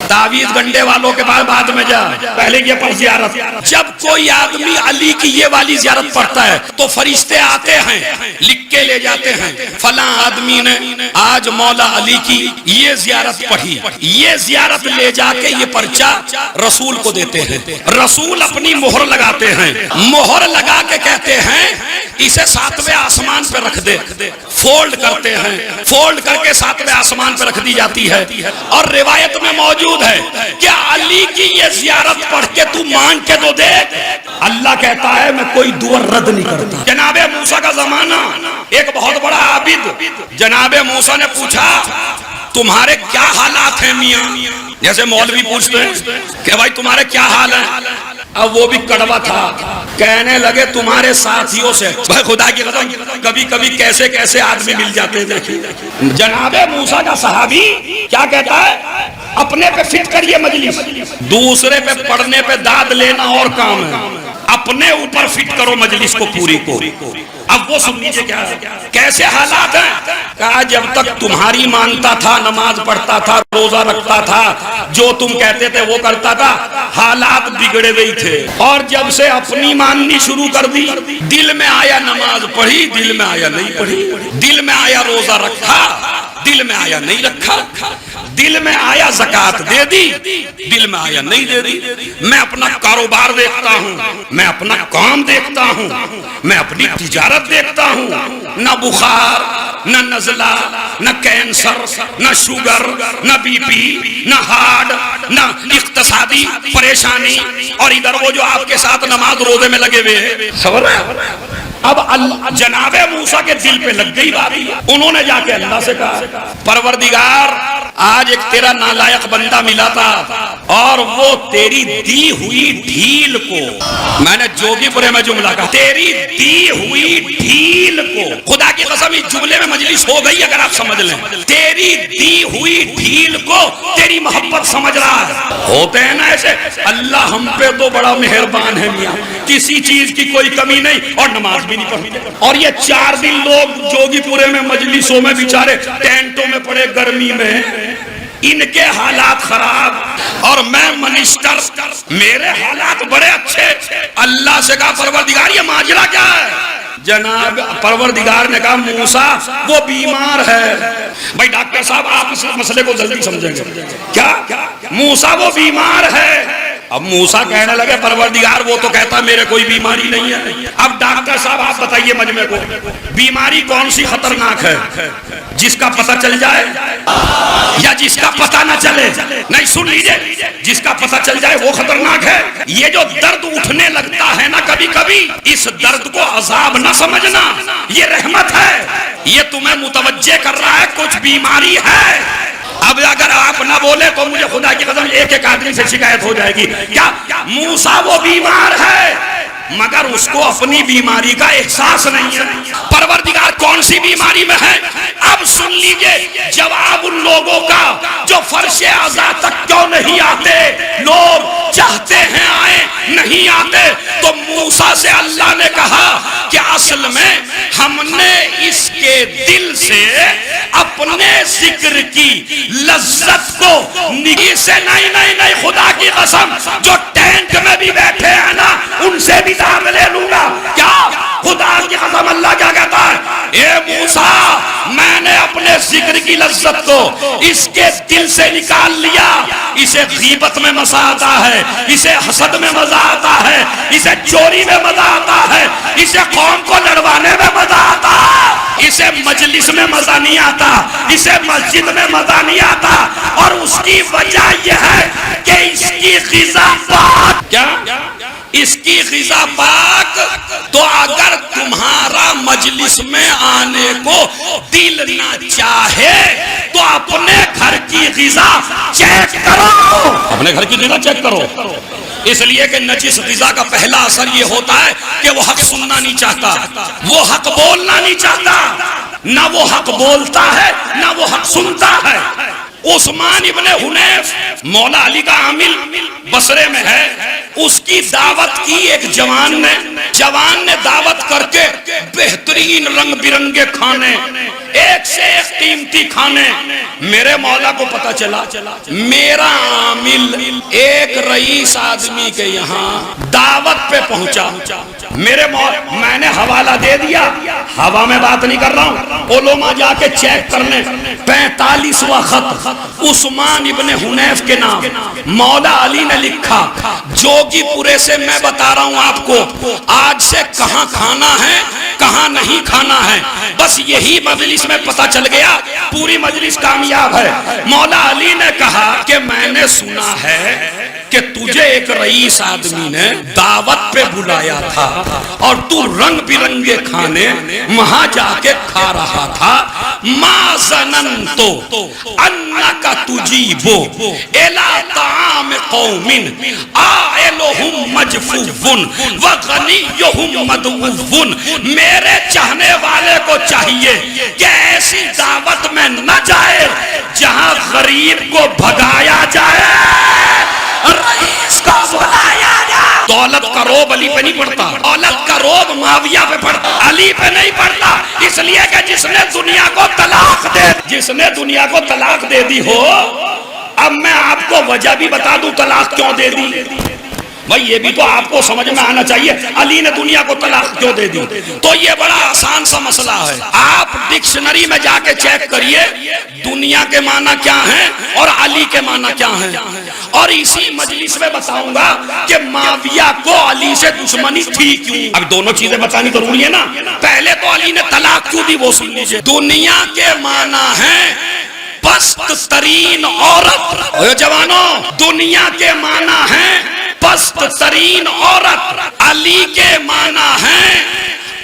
तावीज गंडे वालों के पास बाद में जा, पहले ये पर जियारत। जब कोई आदमी अली की ये वाली जियारत पढ़ता है तो फरिश्ते आते हैं, लिख के ले जाते हैं, फला आदमी ने आज मौला अली की ये जियारत पढ़ी। ये जियारत ले जाके ये पर्चा रसूल को देते हैं। रसूल अपनी मोहर लगाते हैं, मोहर लगा के कहते हैं इसे 7वें आसमान पे रख दे। फोल्ड करते हैं, फोल्ड करके 7वें आसमान पे रख दी जाती है। और रिवायत में मौजूद है क्या अली की ये जियारत पढ़ के तू मांग के तो देख, अल्लाह कहता है मैं कोई दुआ रद्द नहीं करता। जनाबे मूसा का जमाना, एक बहुत बड़ा आबिद जनाबे मूसा ने पूछा तुम्हारे क्या हालात हैं मियां? जैसे मौलवी पूछते हैं कि भाई तुम्हारे क्या हाल है। अब वो भी कड़वा था, कहने लगे तुम्हारे साथियों से। भाई खुदा की कसम कभी कभी कैसे कैसे आदमी मिल जाते हैं। देखिए जनाबे मूसा का सहाबी क्या कहता है, अपने पे फिट करिए मजलिस, दूसरे पे पढ़ने पे दाद लेना और काम है, अपने ऊपर फिट करो मजलिस को पूरी को। अब वो सुन लीजिए क्या कैसे हालात हैं। कहा जब तक तुम्हारी मानता था, नमाज पढ़ता था, रोजा रखता था, जो तुम कहते थे वो करता था, हालात बिगड़े गई थे। और जब से अपनी माननी शुरू कर दी, दिल में आया नमाज पढ़ी, दिल में आया नहीं पढ़ी, दिल में आया रोजा रखा, दिल में आया नहीं रखा, दिल में आया ज़कात दे दी, दिल में आया नहीं दे दी। मैं अपना कारोबार देखता हूँ, मैं अपना काम देखता हूँ, मैं अपनी तिजारत देखता हूँ, न बुखार, न नजला, न कैंसर, न शुगर, न बीपी, न हार्ट, न इक्तसादी परेशानी। और इधर वो जो आपके साथ नमाज रोजे में लगे हुए हैं, समझ रहे हैं? अब जनाबे मूसा के दिल पे लग गई बात। उन्होंने जाके अल्लाह से कहा परवरदिगार आज एक तेरा नालायक बंदा मिला था और वो तेरी दी हुई ढील को, मैंने जोगीपुरे में जुमला कहा, तेरी दी हुई ढील को, खुदा की कसम इस जुमले में मजलिस हो गई अगर आप समझ लें, तेरी दी हुई ढील को तेरी मोहब्बत समझ रहा है। होते हैं ना ऐसे, अल्लाह हम पे तो बड़ा मेहरबान है मियां, किसी चीज की कोई कमी नहीं और नमाज भी नहीं पढ़ी। और ये 4 दिन लोग जोगीपुरे में मजलिसों में बेचारे टेंटों में पड़े गर्मी में, इनके हालात खराब और मैं मिनिस्टर, मेरे हालात बड़े अच्छे। अल्लाह से कहा परवरदिगार ये माजरा क्या है? जनाब परवरदिगार ने कहा मूसा वो बीमार है। भाई डॉक्टर साहब आप इस मसले को जल्दी समझेंगे क्या? मूसा वो बीमार है। अब मूसा कहने लगे परवरदिगार वो तो कहता मेरे कोई बीमारी नहीं है। अब डॉक्टर साहब आप बताइए मजमे को, बीमारी कौन सी खतरनाक है, जिसका पता चल जाए या जिसका पता ना चले? नहीं सुन लीजिए, जिसका पता चल जाए वो खतरनाक है। ये जो दर्द उठने लगता है ना कभी कभी, इस दर्द को अजाब ना समझना, ये रहमत है। ये तुम्हें मुतवज्जे कर रहा है कुछ बीमारी है। अब अगर आप ना बोले तो मुझे खुदा की कसम एक एक आदमी से शिकायत हो जाएगी। क्या मूसा वो बीमार है मगर उसको अपनी बीमारी का एहसास नहीं है। परवरदिगार कौन सी बीमारी में है? अब सुन लीजिए जवाब उन लोगों का जो फर्शे आज़ा तक क्यों नहीं आते। लोग चाहते हैं आए, नहीं आते। तो मूसा से अल्लाह ने कहा कि असल में हमने इसके दिल से अपने जिक्र की लज्जत को से नहीं खुदा की कसम जो टैंक में भी बैठे हैं ना उनसे भी दाम ले लूंगा। क्या खुदा की कसम अल्लाह क्या कहता है, ए मूसा मैंने अपने जिक्र की लज्जत को इसके दिल से निकाल लिया। इसे गीबत में मजा आता है, इसे हसद में मजा आता है, इसे चोरी में मजा आता है, इसे कौम को लड़वाने में मजा आता है, इसे मजलिस में मजा नहीं आता, इसे मस्जिद में मजा नहीं आता। और उसकी वजह यह है कि इसकी ग़िज़ा पाक, क्या इसकी ग़िज़ा पाक। तो अगर तुम्हारा मजलिस में आने को दिल ना चाहे तो अपने घर की ग़िज़ा चेक करो, अपने घर की ग़िज़ा चेक करो। इसलिए कि नजिस ग़िज़ा का पहला असर ये होता है कि वो हक सुनना नहीं चाहता, वो हक बोलना नहीं चाहता, ना वो हक बोलता है ना वो हक सुनता है। उस्मान इब्ने हुनैफ मौला अली का आमिल बसरे में है, اس کی دعوت کی ایک جوان نے دعوت کر کے بہترین رنگ برنگے کھانے، ایک سے ایک قیمتی کھانے. میرے مولا کو پتا چلا میرا عامل ایک رئیس آدمی کے یہاں دعوت پہ پہنچا. میرے مولا، میں نے حوالہ دے دیا، ہوا میں بات نہیں کر رہا ہوں، علماء جا کے چیک کرنے. 45واں خط عثمان ابن حنیف کے نام مولا علی نے لکھا. جوگی پورے سے میں بتا رہا ہوں آپ کو آج سے کہاں کھانا ہے کہاں نہیں کھانا ہے. بس یہی مجلس میں پتا چل گیا، پوری مجلس کامیاب ہے. مولا علی نے کہا کہ میں نے سنا ہے کہ تجھے ایک رئیس آدمی نے دعوت پہ بلایا تھا اور تو رنگ برنگے کھانے وہاں جا کے کھا رہا تھا. ما ظننتو انکا تجیبو الی طعام قوم عائلہم مجفوفن وغنیہم مدعوفن. میرے چاہنے والے کو چاہیے کہ ایسی دعوت میں نہ جائے جہاں غریب کو بھگایا جائے، رئیس کو بلایا جائے. دولت کا روب علی پہ نہیں پڑتا، دولت کا روب معاویہ پہ پڑتا، علی پہ نہیں پڑتا. اس لیے کہ جس نے دنیا کو طلاق دے دی ہو. اب میں آپ کو وجہ بھی بتا دوں طلاق کیوں دے دی. بھائی یہ بھی تو آپ کو سمجھ میں آنا چاہیے علی نے دنیا کو طلاق کیوں دے دی. تو یہ بڑا آسان سا مسئلہ ہے. آپ ڈکشنری میں جا کے چیک کریے دنیا کے معنی کیا ہیں اور علی کے معنی کیا ہیں، اور اسی مجلس میں بتاؤں گا کہ معاویہ کو علی سے دشمنی تھی کیوں. اب دونوں چیزیں بتانی ضروری ہے نا. پہلے تو علی نے طلاق کیوں دی وہ سن لیجیے. دنیا کے معنی ہیں پست ترین عورت. جوانوں، دنیا کے معنی ہیں پست ترین عورت. علی کے معنی ہیں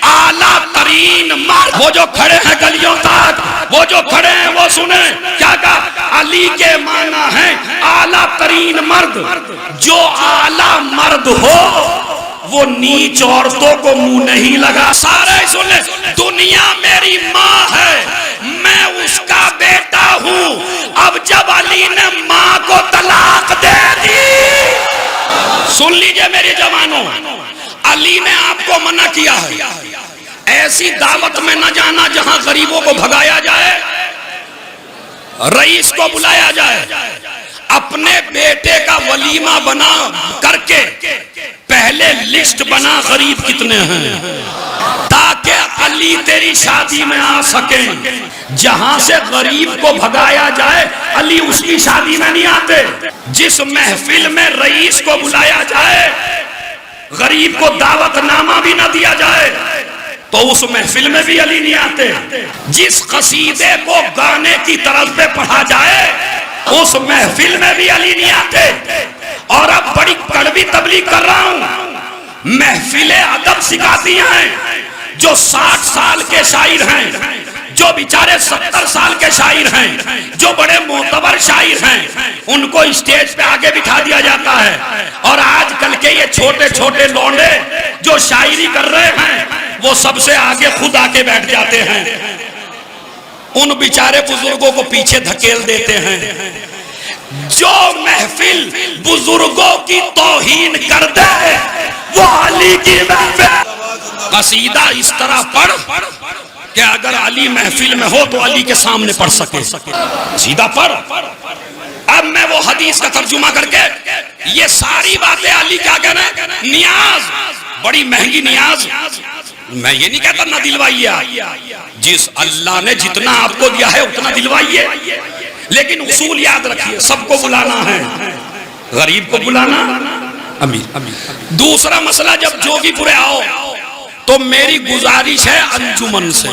اعلیٰ ترین مرد. وہ جو کھڑے ہیں گلیوں تک، وہ جو کھڑے ہیں وہ سنیں کیا کہا. علی کے معنی ہیں اعلیٰ ترین مرد. جو اعلیٰ مرد ہو وہ نیچ عورتوں کو منہ نہیں لگا. سارے سن لیں، دنیا میری ماں ہے، میں اس کا بیٹا ہوں. اب جب علی نے ماں کو طلاق دے دی، سن لیجئے میرے جوانوں، علی نے آپ کو منع کیا ہے ایسی دعوت میں نہ جانا جہاں غریبوں کو بھگایا جائے، رئیس کو بلایا جائے. اپنے بیٹے کا ولیمہ بنا کر کے پہلے لسٹ بنا غریب کتنے ہیں تاکہ علی تیری شادی میں آ سکیں. جہاں سے غریب کو بھگایا جائے علی اس کی شادی میں نہیں آتے. جس محفل میں رئیس کو بلایا جائے غریب کو دعوت نامہ بھی نہ دیا جائے تو اس محفل میں بھی علی نہیں آتے. جس قصیدے کو گانے کی طرز پہ پڑھا جائے اس محفل میں بھی علی نہیں آتے. اور اب بڑی کڑوی تبلیغ کر رہا ہوں، محفلیں ادب سکھاتی ہیں. جو 60 سال کے شاعر ہیں، جو بیچارے 70 سال کے شاعر ہیں، جو بڑے معتبر شاعر ہیں، ان کو اسٹیج پہ آگے بٹھا دیا جاتا ہے. اور آج کل کے یہ چھوٹے چھوٹے لونڈے جو شاعری کر رہے ہیں وہ سب سے آگے خود آ کے بیٹھ جاتے ہیں. ان بیچارے بزرگوں کو پیچھے دھکیل دیتے ہیں. جو محفل بزرگوں کی توہین کر دے وہ علی کی محفل. قصیدہ اس طرح پڑھ کہ اگر علی محفل میں ہو تو علی کے سامنے پڑھ سکے. سیدھا پڑھ. اب میں وہ حدیث کا ترجمہ کر کے یہ ساری باتیں علی کیا کہنا ہے. نیاز بڑی مہنگی نیاز، میں یہ نہیں کہتا نہ دلوائیے، جس اللہ نے جتنا آپ کو دیا ہے اتنا دلوائیے، لیکن اصول یاد رکھیے سب کو بلانا ہے، غریب کو بلانا، امیر. دوسرا مسئلہ، جب جوگی پورے آؤ تو میری گزارش ہے انجمن سے